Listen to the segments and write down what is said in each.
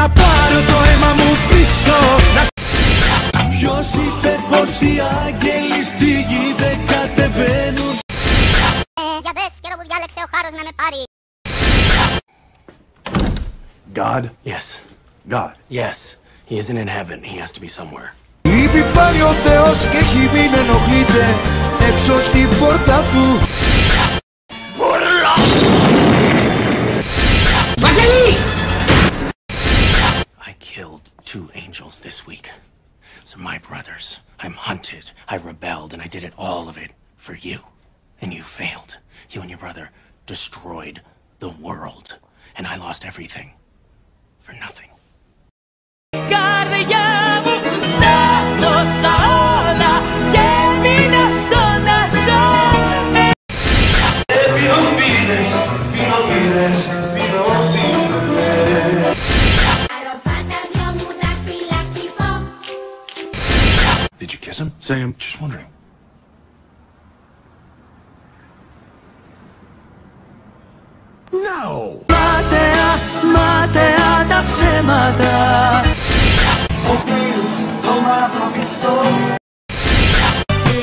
να πάρω το αίμα μου πίσω. Ποιος είπε πως οι άγγελοι στη γη δεν κατεβαίνουν? Για δες, καιρό που διάλεξε ο Χάρος να με πάρει. God? Yes. God. Yes. He isn't in heaven. He has to be somewhere. Λείπει πάλι ο Θεός και έχει μην ενοχλείται έξω στην πόρτα του. I killed 2 angels this week. So my brothers. I'm hunted. I rebelled, and I did it all of it for you. And you failed. You and your brother destroyed the world. And I lost everything. For nothing. Καρδιά μου στα τόσα όλα και μείνα στο να ζω. Πινοπίδες, πινοπίδες, πινοπίδες. Αεροπάτα δυο μου δάχτυλα χτυπώ. Did you kiss him? Say, I'm just wondering. No! Μάταια, μάταια τα ψέματα. Το μαύρο πιστό.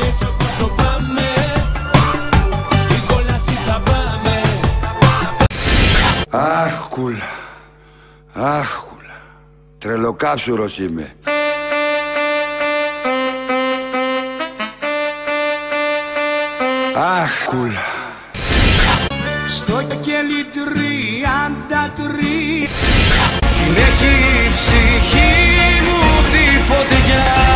Έτσι όπως το πάμε, στην κόλαση θα πάμε. Αχ, κούλα. Αχ, κούλα. Τρελοκάψουρος είμαι. Αχ, κούλα. Στο κελί 33 την έχει η ψυχή μου τη φωτιά.